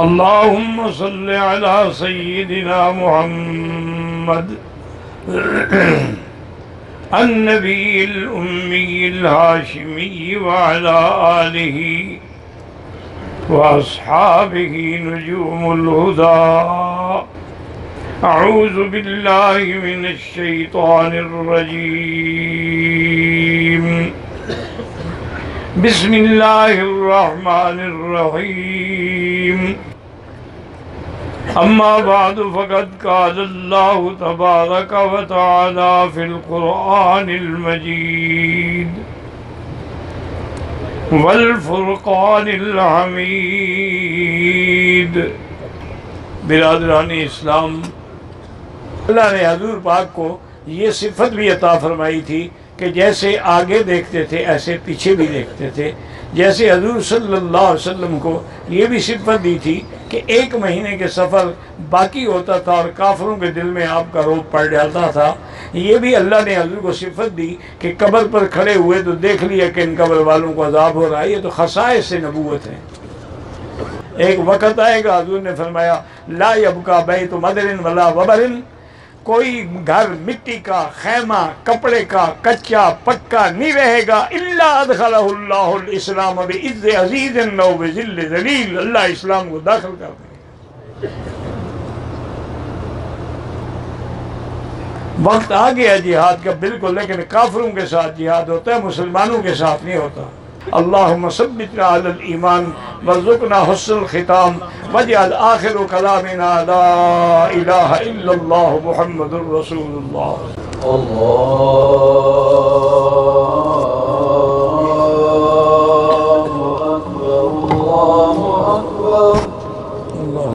اللهم صل على سيدنا محمد النبي الأمي الهاشمي وعلى آله وأصحابه نجوم الهدى. أعوذ بالله من الشيطان الرجيم. بسم الله الرحمن الرحيم. أما بعد فقد قال الله تبارك وتعالى في القرآن المجيد والفرقان الحميد. برادران اسلام، اللہ نے حضور پاک کو یہ صفت بھی عطا فرمائی تھی کہ جیسے آگے دیکھتے تھے ایسے پیچھے بھی دیکھتے تھے. جیسے حضور صلی اللہ علیہ وسلم کو یہ بھی صفت دی تھی کہ 1 مہینے کے سفر باقی ہوتا تھا اور کافروں کے دل میں آپ کا روب پڑ جاتا تھا. یہ بھی اللہ نے حضور کو صفت دی کہ قبر پر کھڑے ہوئے تو دیکھ لیا کہ ان قبر والوں کو عذاب ہو رہا ہے. یہ تو خصائص نبوت ہیں. ایک وقت آئے گا، حضور نے فرمایا لا یبقی بیت مدر ولا وبر، کوئی گھر مٹی کا، خیمہ کپڑے کا، کچا پکا نہیں رہے گا الا ادخلہ اللہ الاسلام بعز عزیز و بذل ذلیل. اللہ اسلام کو داخل کر دے. وقت آ گیا جہاد کا بالکل، لیکن کافروں کے ساتھ جہاد ہوتا ہے، مسلمانوں کے ساتھ نہیں ہوتا. اللہم ثبتنا علی الایمان وارزقنا حسن الختام واجعل آخر کلامنا لا الہ الا اللہ محمد رسول اللہ. اللہ